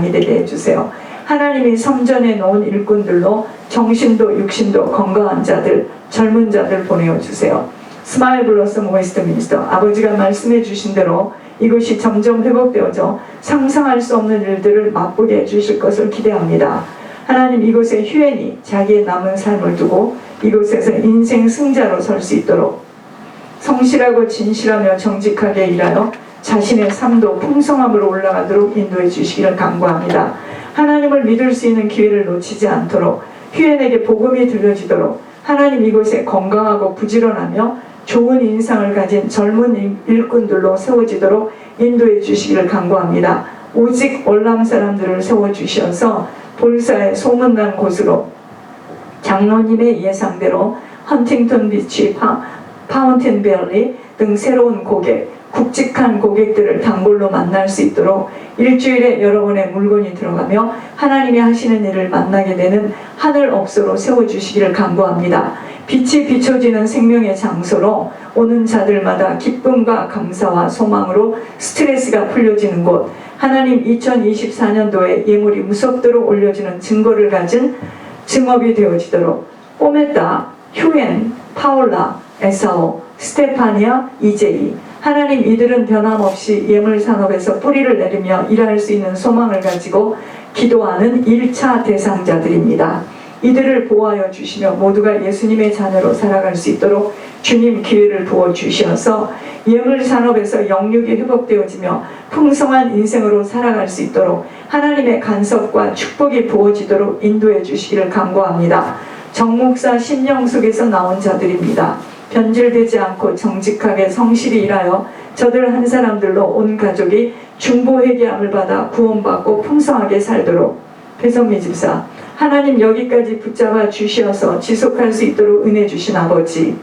되게 해주세요. 하나님이 성전에 놓은 일꾼들로 정신도 육신도 건강한 자들, 젊은 자들 보내어주세요. 스마일 블러썸 웨스트민스터, 아버지가 말씀해 주신 대로 이곳이 점점 회복되어져 상상할 수 없는 일들을 맛보게 해주실 것을 기대합니다. 하나님, 이곳에 휴엔이 자기의 남은 삶을 두고 이곳에서 인생 승자로 설 수 있도록 성실하고 진실하며 정직하게 일하여 자신의 삶도 풍성함으로 올라가도록 인도해 주시기를 간구합니다. 하나님을 믿을 수 있는 기회를 놓치지 않도록 휴엔에게 복음이 들려지도록 하나님, 이곳에 건강하고 부지런하며 좋은 인상을 가진 젊은 일꾼들로 세워지도록 인도해 주시기를 간구합니다. 오직 월남 사람들을 세워주셔서 볼사의 소문난 곳으로 장로님의 예상대로 헌팅턴 비치, 파운틴 밸리 등 새로운 고객, 굵직한 고객들을 단골로 만날 수 있도록 일주일에 여러 번의 물건이 들어가며 하나님이 하시는 일을 만나게 되는 하늘 업소로 세워주시기를 간구합니다. 빛이 비춰지는 생명의 장소로 오는 자들마다 기쁨과 감사와 소망으로 스트레스가 풀려지는 곳, 하나님, 2024년도에 예물이 무섭도록 올려지는 증거를 가진 증업이 되어지도록 꼬메따, 휴엔, 파울라, 에사오, 스테파니아, 이제이, 하나님, 이들은 변함없이 예물산업에서 뿌리를 내리며 일할 수 있는 소망을 가지고 기도하는 1차 대상자들입니다. 이들을 보호하여 주시며 모두가 예수님의 자녀로 살아갈 수 있도록 주님 기회를 부어주셔서 예물산업에서 영육이 회복되어지며 풍성한 인생으로 살아갈 수 있도록 하나님의 간섭과 축복이 부어지도록 인도해 주시기를 간구합니다. 정목사 심령 속에서 나온 자들입니다. 변질되지 않고 정직하게 성실히 일하여 저들 한 사람들로 온 가족이 중보회개함을 받아 구원받고 풍성하게 살도록 배선미 집사, 하나님, 여기까지 붙잡아 주시어서 지속할 수 있도록 은혜 주신 아버지,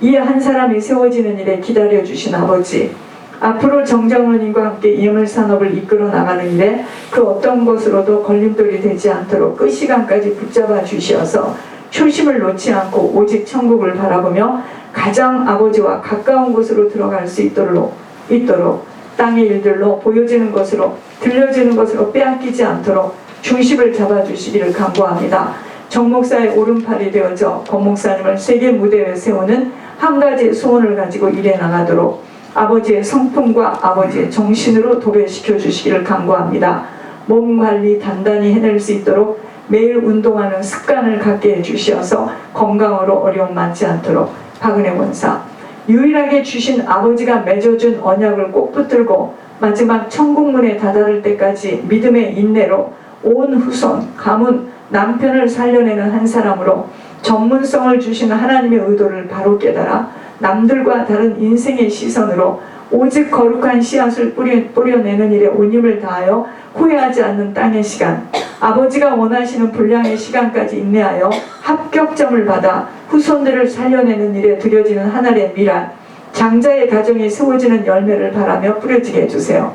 이 한 사람이 세워지는 일에 기다려 주신 아버지, 앞으로 정장로님과 함께 예물산업을 이끌어 나가는 일에 그 어떤 것으로도 걸림돌이 되지 않도록 그 시간까지 붙잡아 주시어서 초심을 놓지 않고 오직 천국을 바라보며 가장 아버지와 가까운 곳으로 들어갈 수 있도록 땅의 일들로 보여지는 것으로 들려지는 것으로 빼앗기지 않도록 중심을 잡아주시기를 간구합니다. 정 목사의 오른팔이 되어져 권 목사님을 세계 무대에 세우는 한 가지 소원을 가지고 일해 나가도록 아버지의 성품과 아버지의 정신으로 도배시켜 주시기를 간구합니다. 몸 관리 단단히 해낼 수 있도록 매일 운동하는 습관을 갖게 해주시어서 건강으로 어려움 많지 않도록 박은혜 원사, 유일하게 주신 아버지가 맺어준 언약을 꼭 붙들고 마지막 천국문에 다다를 때까지 믿음의 인내로 온 후손, 가문, 남편을 살려내는 한 사람으로 전문성을 주신 하나님의 의도를 바로 깨달아 남들과 다른 인생의 시선으로 오직 거룩한 씨앗을 뿌려내는 일에 온 힘을 다하여 후회하지 않는 땅의 시간, 아버지가 원하시는 분량의 시간까지 인내하여 합격점을 받아 후손들을 살려내는 일에 드려지는 하늘의 미랄, 장자의 가정이 세워지는 열매를 바라며 뿌려지게 해주세요.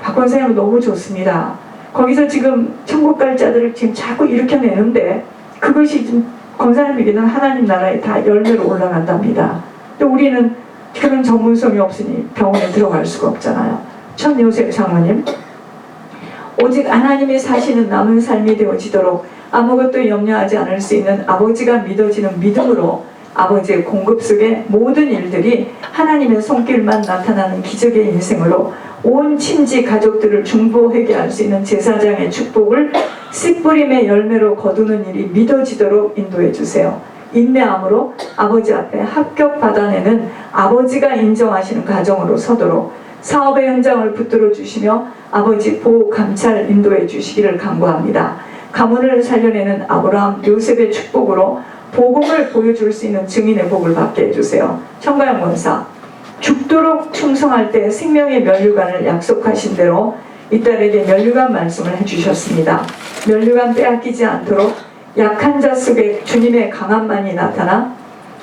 박 권사님 너무 좋습니다. 거기서 지금 천국 갈 자들을 지금 자꾸 일으켜내는데 그것이 지금 권사님에게는 하나님 나라에 다 열매로 올라간답니다. 또 우리는 그런 전문성이 없으니 병원에 들어갈 수가 없잖아요. 천요셉 장모님, 오직 하나님이 사시는 남은 삶이 되어지도록 아무것도 염려하지 않을 수 있는 아버지가 믿어지는 믿음으로 아버지의 공급 속에 모든 일들이 하나님의 손길만 나타나는 기적의 인생으로 온 친지 가족들을 중보하게 할 수 있는 제사장의 축복을 씨 뿌림의 열매로 거두는 일이 믿어지도록 인도해 주세요. 인내함으로 아버지 앞에 합격 받아내는 아버지가 인정하시는 가정으로 서도록 사업의 현장을 붙들어 주시며 아버지 보호 감찰 인도해 주시기를 간구합니다. 가문을 살려내는 아브라함 요셉의 축복으로 복음을 보여줄 수 있는 증인의 복을 받게 해주세요. 청가영 권사, 죽도록 충성할 때 생명의 면류관을 약속하신 대로 이 딸에게 면류관 말씀을 해주셨습니다. 면류관 빼앗기지 않도록 약한 자 속에 주님의 강함만이 나타나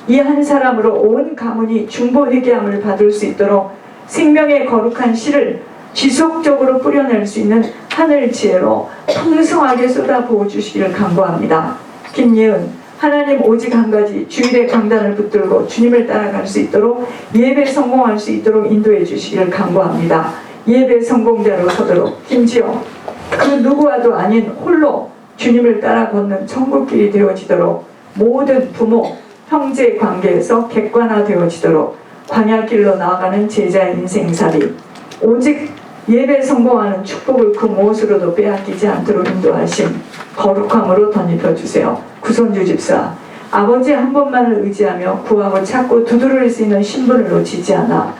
이 한 사람으로 온 가문이 중보회개함을 받을 수 있도록 생명의 거룩한 씨를 지속적으로 뿌려낼 수 있는 하늘 지혜로 풍성하게 쏟아부어 주시기를 간구합니다. 김예은, 하나님 오직 한 가지 주일의 강단을 붙들고 주님을 따라갈 수 있도록 예배 성공할 수 있도록 인도해 주시기를 간구합니다. 예배 성공자로 서도록. 김지영, 그 누구와도 아닌 홀로 주님을 따라 걷는 천국길이 되어지도록 모든 부모, 형제 관계에서 객관화되어지도록 광야길로 나아가는 제자의 인생살이 오직 예배 성공하는 축복을 그 무엇으로도 빼앗기지 않도록 인도하심 거룩함으로 덧입혀주세요. 구선주 집사, 아버지 한 분만을 의지하며 구하고 찾고 두드릴 수 있는 신분을 놓치지 않아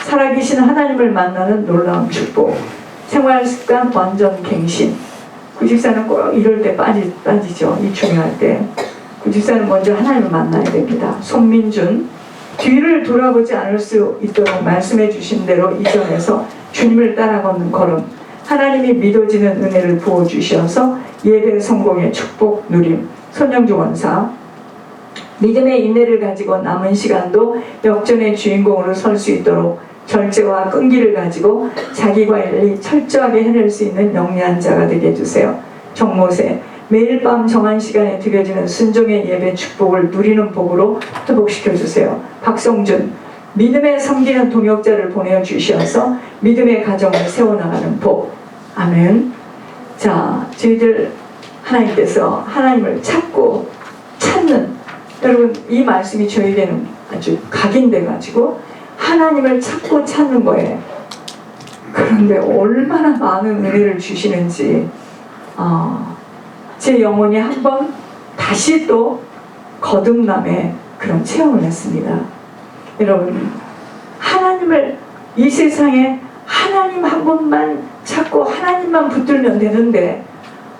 살아계신 하나님을 만나는 놀라운 축복, 생활습관 완전 갱신. 구집사는 꼭 이럴 때 빠지죠. 이 중요할 때 구집사는 먼저 하나님을 만나야 됩니다. 손민준, 뒤를 돌아보지 않을 수 있도록 말씀해 주신 대로 이전에서 주님을 따라 걷는 걸음, 하나님이 믿어지는 은혜를 부어주셔서 예배 성공의 축복 누림. 손영주 원사, 믿음의 인내를 가지고 남은 시간도 역전의 주인공으로 설 수 있도록 절제와 끈기를 가지고 자기 관리 철저하게 해낼 수 있는 영리한 자가 되게 해주세요. 정모세, 매일 밤 정한 시간에 드려지는 순종의 예배 축복을 누리는 복으로 회복시켜주세요. 박성준, 믿음에 섬기는 동역자를 보내주셔서 믿음의 가정을 세워나가는 복. 아멘. 자, 저희들 하나님께서 하나님을 찾고 찾는, 여러분 이 말씀이 저에게는 아주 각인돼 가지고 하나님을 찾고 찾는 거예요. 그런데 얼마나 많은 은혜를 주시는지 제 영혼이 한번 다시 또 거듭남의 그런 체험을 했습니다. 여러분, 하나님을 이 세상에 하나님 한 분만 찾고 하나님만 붙들면 되는데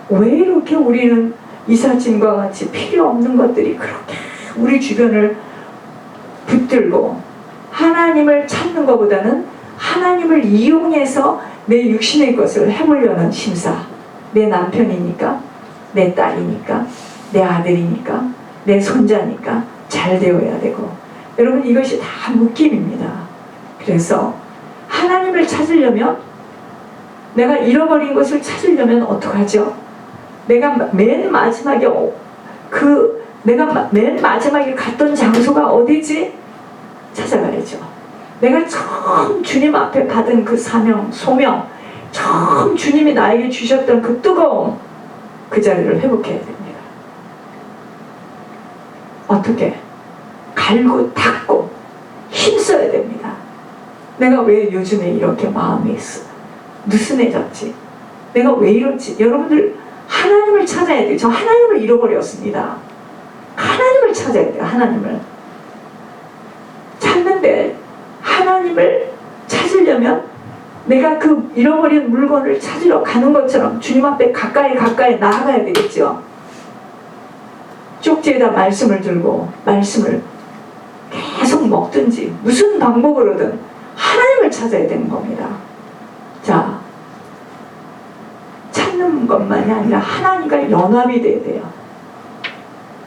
왜 이렇게 우리는 이삿짐과 같이 필요 없는 것들이 그렇게 우리 주변을 붙들고 하나님을 찾는 것보다는 하나님을 이용해서 내 육신의 것을 해보려는 심사. 내 남편이니까, 내 딸이니까, 내 아들이니까, 내 손자니까 잘 되어야 되고. 여러분, 이것이 다 묶임입니다. 그래서 하나님을 찾으려면, 내가 잃어버린 것을 찾으려면 어떡하죠? 내가 맨 마지막에 갔던 장소가 어디지? 찾아가야죠. 내가 처음 주님 앞에 받은 그 사명, 소명, 처음 주님이 나에게 주셨던 그 뜨거움, 그 자리를 회복해야 됩니다. 어떻게? 갈고 닦고 힘써야 됩니다. 내가 왜 요즘에 이렇게 마음이 느슨해졌지? 내가 왜 이렇지? 여러분들 하나님을 찾아야 돼요. 저 하나님을 잃어버렸습니다. 하나님을 찾아야 돼요. 하나님을 찾는데, 하나님을 찾으려면 내가 그 잃어버린 물건을 찾으러 가는 것처럼 주님 앞에 가까이 나아가야 되겠죠. 쪽지에다 말씀을 들고 말씀을 계속 먹든지 무슨 방법으로든 하나님을 찾아야 되는 겁니다. 자, 찾는 것만이 아니라 하나님과 연합이 돼야 돼요.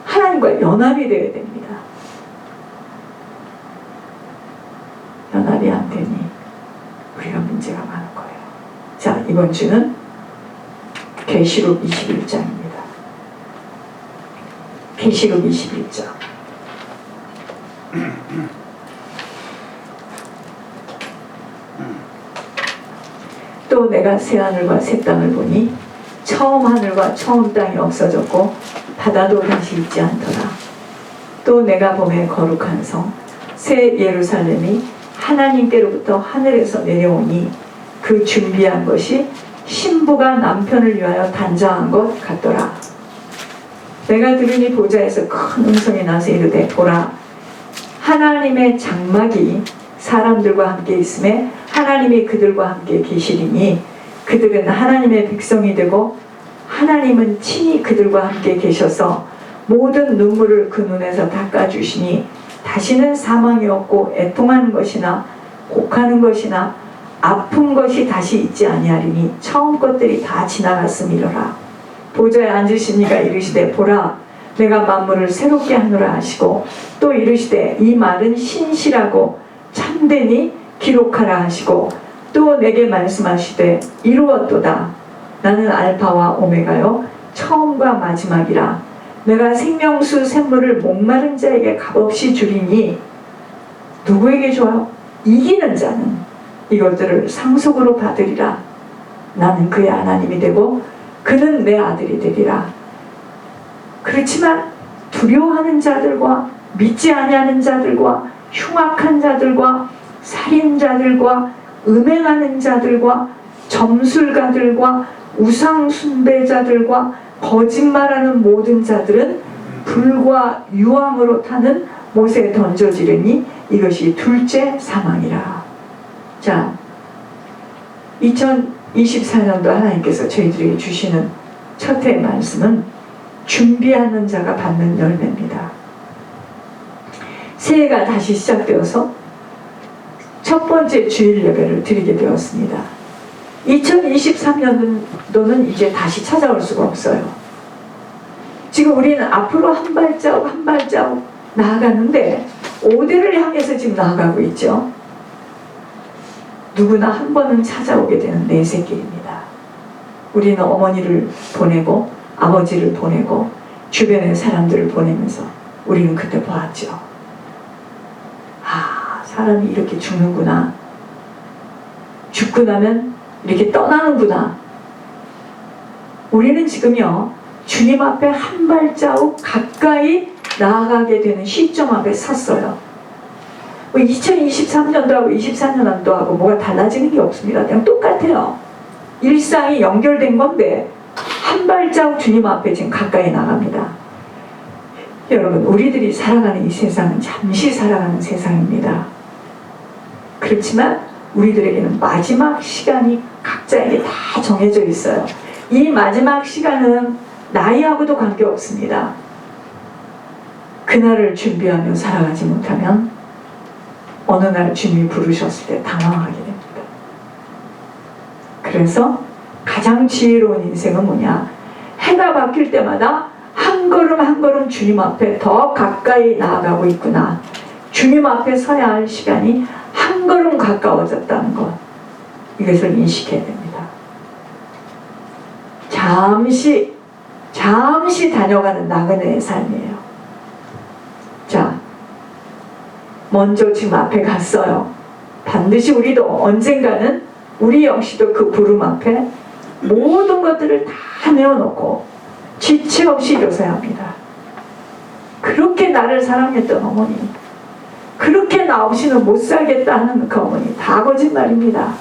하나님과 연합이 돼야 됩니다. 연합이 안 되니 우리가 문제가 많은 거예요. 자, 이번 주는 계시록 21장입니다. 계시록 21장. 또 내가 새 하늘과 새 땅을 보니 처음 하늘과 처음 땅이 없어졌고 바다도 다시 있지 않더라. 또 내가 보매 거룩한 성 새 예루살렘이 하나님께로부터 하늘에서 내려오니 그 준비한 것이 신부가 남편을 위하여 단장한 것 같더라. 내가 들으니 보좌에서 큰 음성이 나서 이르되 보라, 하나님의 장막이 사람들과 함께 있음에 하나님이 그들과 함께 계시리니 그들은 하나님의 백성이 되고 하나님은 친히 그들과 함께 계셔서 모든 눈물을 그 눈에서 닦아주시니 다시는 사망이 없고 애통하는 것이나 곡하는 것이나 아픈 것이 다시 있지 아니하리니 처음 것들이 다 지나갔음이로라. 보좌에 앉으신 이가 이르시되 보라, 내가 만물을 새롭게 하노라 하시고 또 이르시되 이 말은 신실하고 참되니 기록하라 하시고 또 내게 말씀하시되 이루었도다. 나는 알파와 오메가요 처음과 마지막이라. 내가 생명수 샘물을 목마른 자에게 값없이 주리니 누구에게 줘요? 이기는 자는 이것들을 상속으로 받으리라. 나는 그의 하나님이 되고 그는 내 아들이 되리라. 그렇지만 두려워하는 자들과 믿지 아니하는 자들과 흉악한 자들과 살인자들과 음행하는 자들과 점술가들과 우상 숭배자들과 거짓말하는 모든 자들은 불과 유황으로 타는 못에 던져지려니 이것이 둘째 사망이라. 자, 2024년도 하나님께서 저희들에게 주시는 첫 해 말씀은 준비하는 자가 받는 열매입니다. 새해가 다시 시작되어서 첫 번째 주일 예배를 드리게 되었습니다. 2023년도는 이제 다시 찾아올 수가 없어요. 지금 우리는 앞으로 한 발자국 한 발자국 나아가는데 5대를 향해서 지금 나아가고 있죠. 누구나 한 번은 찾아오게 되는 내세길입니다. 우리는 어머니를 보내고 아버지를 보내고 주변의 사람들을 보내면서 우리는 그때 보았죠. 아, 사람이 이렇게 죽는구나. 죽고 나면 이렇게 떠나는구나. 우리는 지금요, 주님 앞에 한 발자국 가까이 나아가게 되는 시점 앞에 섰어요. 2023년도하고 24년도하고 뭐가 달라지는 게 없습니다. 그냥 똑같아요. 일상이 연결된 건데 한 발자국 주님 앞에 지금 가까이 나갑니다. 여러분, 우리들이 살아가는 이 세상은 잠시 살아가는 세상입니다. 그렇지만 우리들에게는 마지막 시간이 각자에게 다 정해져 있어요. 이 마지막 시간은 나이하고도 관계없습니다. 그날을 준비하며 살아가지 못하면 어느 날 주님이 부르셨을 때 당황하게 됩니다. 그래서 가장 지혜로운 인생은 뭐냐? 해가 바뀔 때마다 한 걸음 한 걸음 주님 앞에 더 가까이 나아가고 있구나. 주님 앞에 서야 할 시간이 한 걸음 가까워졌다는 것, 이것을 인식해야 됩니다. 잠시 다녀가는 나그네의 삶이에요. 자, 먼저 지금 앞에 갔어요. 반드시 우리도 언젠가는 우리 역시도 그 부름 앞에 모든 것들을 다 내어놓고 지체 없이 일어서야 합니다. 그렇게 나를 사랑했던 어머니, 그렇게 나 없이는 못 살겠다 하는 그 어머니, 다 거짓말입니다.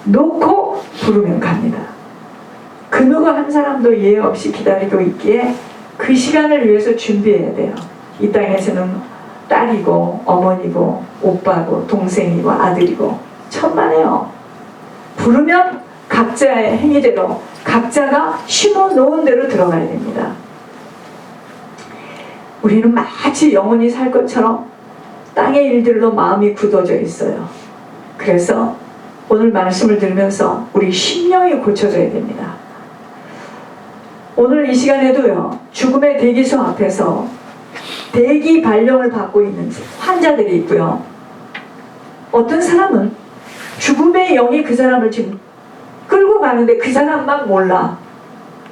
놓고 부르면 갑니다. 그 누구 한 사람도 예외 없이 기다리고 있기에 그 시간을 위해서 준비해야 돼요. 이 땅에서는 딸이고 어머니고 오빠고 동생이고 아들이고 천만에요. 부르면 각자의 행위대로 각자가 심어놓은 대로 들어가야 됩니다. 우리는 마치 영원히 살 것처럼 땅의 일들로 마음이 굳어져 있어요. 그래서 오늘 말씀을 들으면서 우리 심령이 고쳐져야 됩니다. 오늘 이 시간에도요, 죽음의 대기소 앞에서 대기 발령을 받고 있는 환자들이 있고요. 어떤 사람은 죽음의 영이 그 사람을 지금 끌고 가는데 그 사람만 몰라.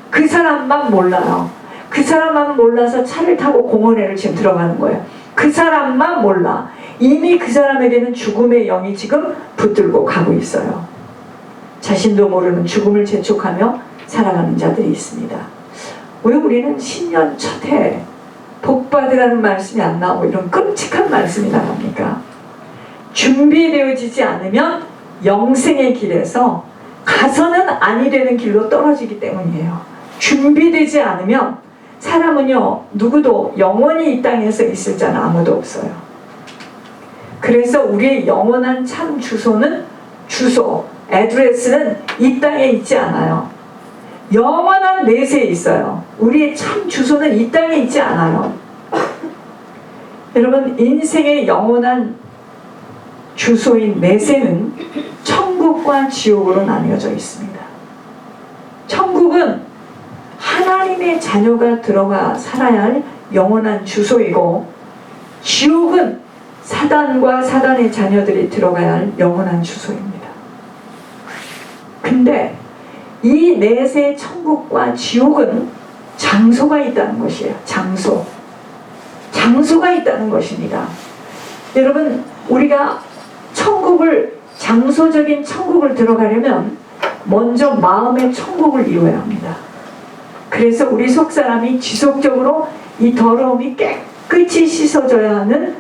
그 사람만 몰라요. 그 사람만 몰라서 차를 타고 공원에를 지금 들어가는 거예요. 그 사람만 몰라. 이미 그 사람에게는 죽음의 영이 지금 붙들고 가고 있어요. 자신도 모르는 죽음을 재촉하며 살아가는 자들이 있습니다. 왜 우리는 신년 첫해 복받으라는 말씀이 안 나오고 이런 끔찍한 말씀이 나옵니까? 준비되어지지 않으면 영생의 길에서 가서는 아니 되는 길로 떨어지기 때문이에요. 준비되지 않으면 사람은요, 누구도 영원히 이 땅에서 있을 자는 아무도 없어요. 그래서 우리의 영원한 참 주소는 애드레스는 이 땅에 있지 않아요. 영원한 내세에 있어요. 우리의 참 주소는 이 땅에 있지 않아요. 여러분, 인생의 영원한 주소인 내세는 천국과 지옥으로 나뉘어져 있습니다. 천국은 하나님의 자녀가 들어가 살아야 할 영원한 주소이고, 지옥은 사단과 사단의 자녀들이 들어가야 할 영원한 주소입니다. 근데 이 내세 천국과 지옥은 장소가 있다는 것이에요. 장소가 있다는 것입니다. 여러분, 우리가 장소적인 천국을 들어가려면 먼저 마음의 천국을 이루어야 합니다. 그래서 우리 속사람이 지속적으로 이 더러움이 깨끗이 씻어져야 하는,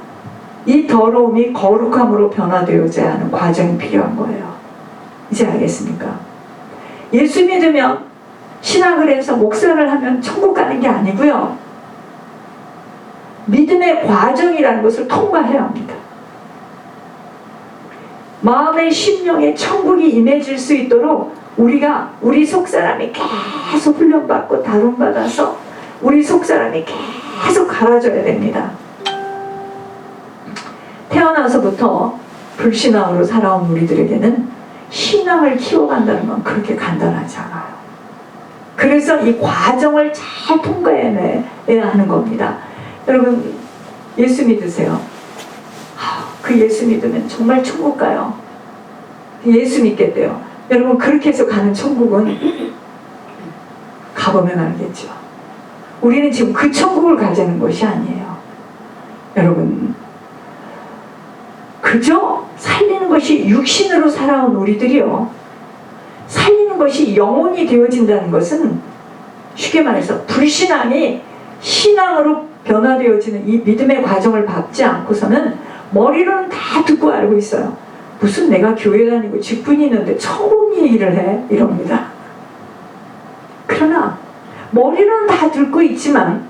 이 더러움이 거룩함으로 변화되어져야 하는 과정이 필요한 거예요. 이제 알겠습니까? 예수 믿으면, 신학을 해서 목사를 하면 천국 가는 게 아니고요. 믿음의 과정이라는 것을 통과해야 합니다. 마음의 심령에 천국이 임해질 수 있도록 우리 속사람이 계속 훈련받고 다룬받아서 우리 속사람이 계속 갈아줘야 됩니다. 태어나서부터 불신앙으로 살아온 우리들에게는 신앙을 키워간다는 건 그렇게 간단하지 않아요. 그래서 이 과정을 잘 통과해내야 하는 겁니다. 여러분, 예수 믿으세요. 그 예수 믿으면 정말 천국 가요. 예수 믿겠대요. 여러분, 그렇게 해서 가는 천국은 가보면 알겠죠. 우리는 지금 그 천국을 가자는 것이 아니에요. 여러분, 그저 살리는 것이 육신으로 살아온 우리들이요, 살리는 것이 영혼이 되어진다는 것은 쉽게 말해서 불신앙이 신앙으로 변화되어지는 이 믿음의 과정을 밟지 않고서는 머리로는 다 듣고 알고 있어요. 무슨 내가 교회 다니고 직분이 있는데 천국 얘기를 해? 이럽니다. 그러나 머리로는 다 듣고 있지만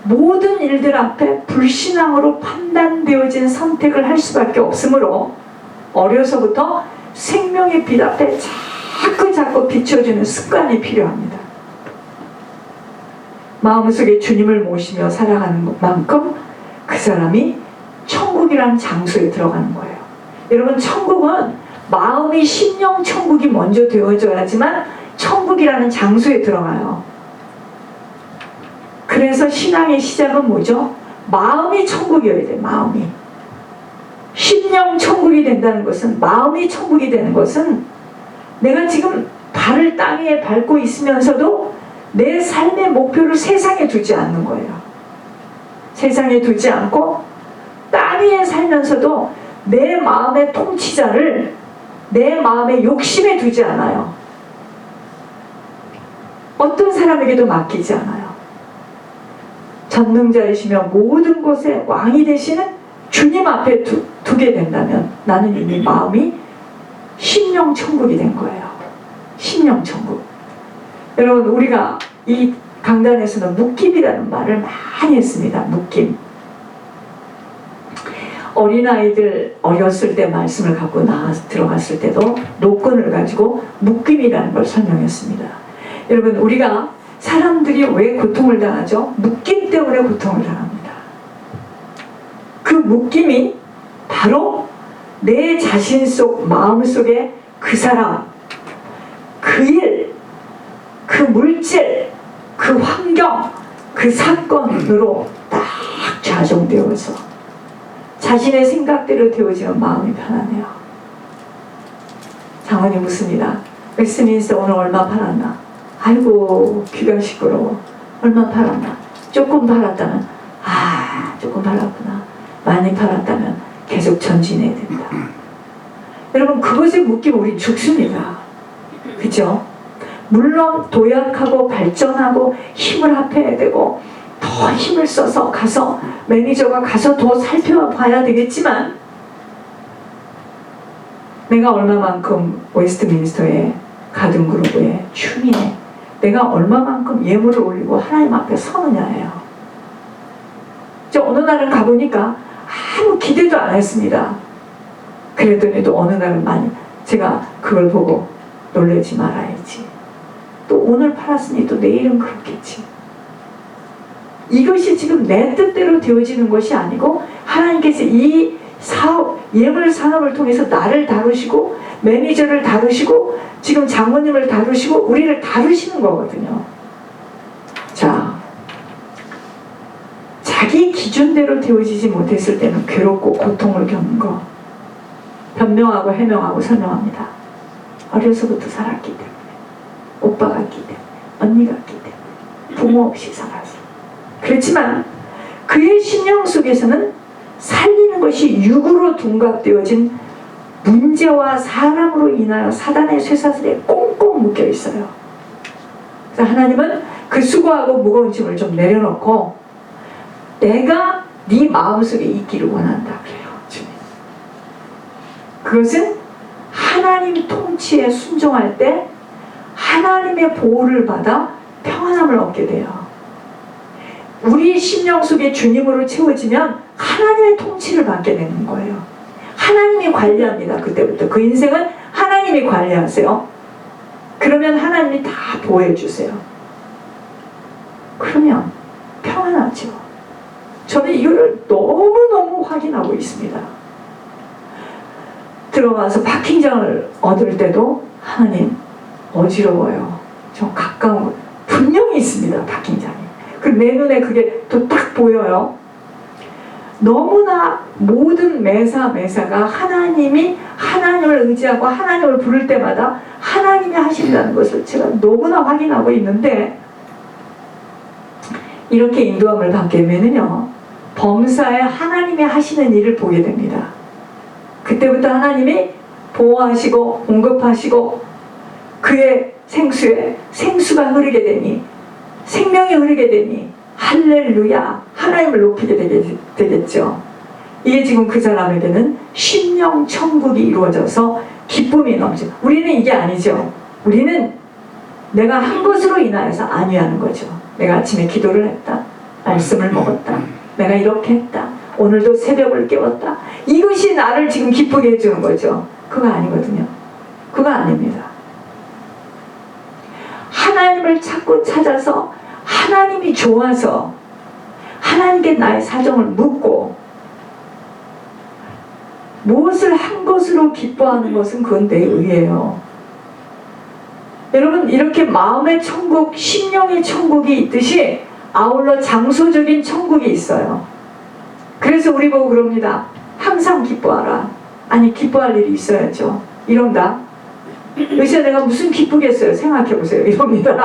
모든 일들 앞에 불신앙으로 판단되어진 선택을 할 수밖에 없으므로 어려서부터 생명의 빛 앞에 자꾸 비춰주는 습관이 필요합니다. 마음속에 주님을 모시며 살아가는 만큼 그 사람이 천국이라는 장소에 들어가는 거예요. 여러분, 천국은 마음이 심령 천국이 먼저 되어져야지만 천국이라는 장소에 들어가요. 그래서 신앙의 시작은 뭐죠? 마음이 천국이어야 돼. 마음이 심령 천국이 된다는 것은, 마음이 천국이 되는 것은 내가 지금 발을 땅에 밟고 있으면서도 내 삶의 목표를 세상에 두지 않는 거예요. 세상에 두지 않고 땅 위에 살면서도 내 마음의 통치자를 내 마음의 욕심에 두지 않아요. 어떤 사람에게도 맡기지 않아요. 전능자이시며 모든 곳에 왕이 되시는 주님 앞에 두게 된다면 나는 이미 마음이 심령 천국이 된 거예요. 심령 천국. 여러분, 우리가 이 강단에서는 묶임이라는 말을 많이 했습니다. 묶임. 어린아이들 어렸을 때 말씀을 갖고 들어갔을 때도 노건을 가지고 묶임이라는 걸 설명했습니다. 여러분, 우리가 사람들이 왜 고통을 당하죠? 묶임 때문에 고통을 당합니다. 그 묶임이 바로 내 자신 속 마음 속에 그 사람, 그 일, 그 물질, 그 환경, 그 사건으로 딱 좌정되어서 자신의 생각대로 되어지는 마음이 편하네요. 장원이 묻습니다. 웨스트민스터 오늘 얼마 팔았나? 아이고, 귀가 시끄러워. 얼마 팔았나? 조금 팔았다면, 조금 팔았구나. 많이 팔았다면 계속 전진해야 된다. 여러분, 그것에 묶이면 우리 죽습니다. 그죠? 물론 도약하고 발전하고 힘을 합해야 되고 더 힘을 써서 가서 매니저가 가서 더 살펴봐야 되겠지만, 내가 얼마만큼 웨스트민스터의 가든그룹의 춤이에 내가 얼마만큼 예물을 올리고 하나님 앞에 서느냐예요. 어느 날은 가보니까 아무 기대도 안 했습니다. 그랬더니도 어느 날은 제가 그걸 보고 놀라지 말아야지. 또 오늘 팔았으니 또 내일은 그렇겠지. 이것이 지금 내 뜻대로 되어지는 것이 아니고 하나님께서 이 사업, 예물 산업을 통해서 나를 다루시고 매니저를 다루시고 지금 장모님을 다루시고 우리를 다루시는 거거든요. 자, 자기 기준대로 되어지지 못했을 때는 괴롭고 고통을 겪는 거 변명하고 해명하고 설명합니다. 어려서부터 살았기 때문에, 오빠가 있기 때문에, 언니가 있기 때문에, 부모 없이 살아서. 그렇지만 그의 심령 속에서는 살리는 것이 육으로 둔갑되어진 문제와 사람으로 인하여 사단의 쇠사슬에 꽁꽁 묶여 있어요. 그래서 하나님은 그 수고하고 무거운 짐을 좀 내려놓고 내가 네 마음속에 있기를 원한다 그래요. 주님. 그것은 하나님 통치에 순종할 때 하나님의 보호를 받아 평안함을 얻게 돼요. 우리 심령 속에 주님으로 채워지면 하나님의 통치를 받게 되는 거예요. 하나님이 관리합니다. 그때부터 그 인생은 하나님이 관리하세요. 그러면 하나님이 다 보호해 주세요. 그러면 평안하죠. 저는 이거를 너무너무 확인하고 있습니다. 들어가서 파킹장을 얻을 때도 하나님 어지러워요. 좀 가까운 곳 분명히 있습니다. 파킹장이. 그리고 내 눈에 그게 또 딱 보여요. 너무나 모든 매사가 하나님을 의지하고 하나님을 부를 때마다 하나님이 하신다는 것을 제가 너무나 확인하고 있는데, 이렇게 인도함을 받게 되면요 범사에 하나님이 하시는 일을 보게 됩니다. 그때부터 하나님이 보호하시고 공급하시고 그의 생수에 생수가 흐르게 되니, 생명이 흐르게 되니 할렐루야 하나님을 높이게 되겠죠. 이게 지금 그 사람에게는 심령 천국이 이루어져서 기쁨이 넘치죠. 우리는 이게 아니죠. 우리는 내가 한 것으로 인하여서 안위하는 거죠. 내가 아침에 기도를 했다, 말씀을 먹었다, 내가 이렇게 했다, 오늘도 새벽을 깨웠다, 이것이 나를 지금 기쁘게 해주는 거죠. 그거 아니거든요. 그거 아닙니다. 하나님을 찾고 찾아서 하나님이 좋아서 하나님께 나의 사정을 묻고 무엇을 한 것으로 기뻐하는 것은 그건 내 의예요. 여러분, 이렇게 마음의 천국, 심령의 천국이 있듯이 아울러 장소적인 천국이 있어요. 그래서 우리 보고 그럽니다. 항상 기뻐하라. 아니, 기뻐할 일이 있어야죠. 이런다. 요새 내가 무슨 기쁘겠어요? 생각해보세요. 이럽니다.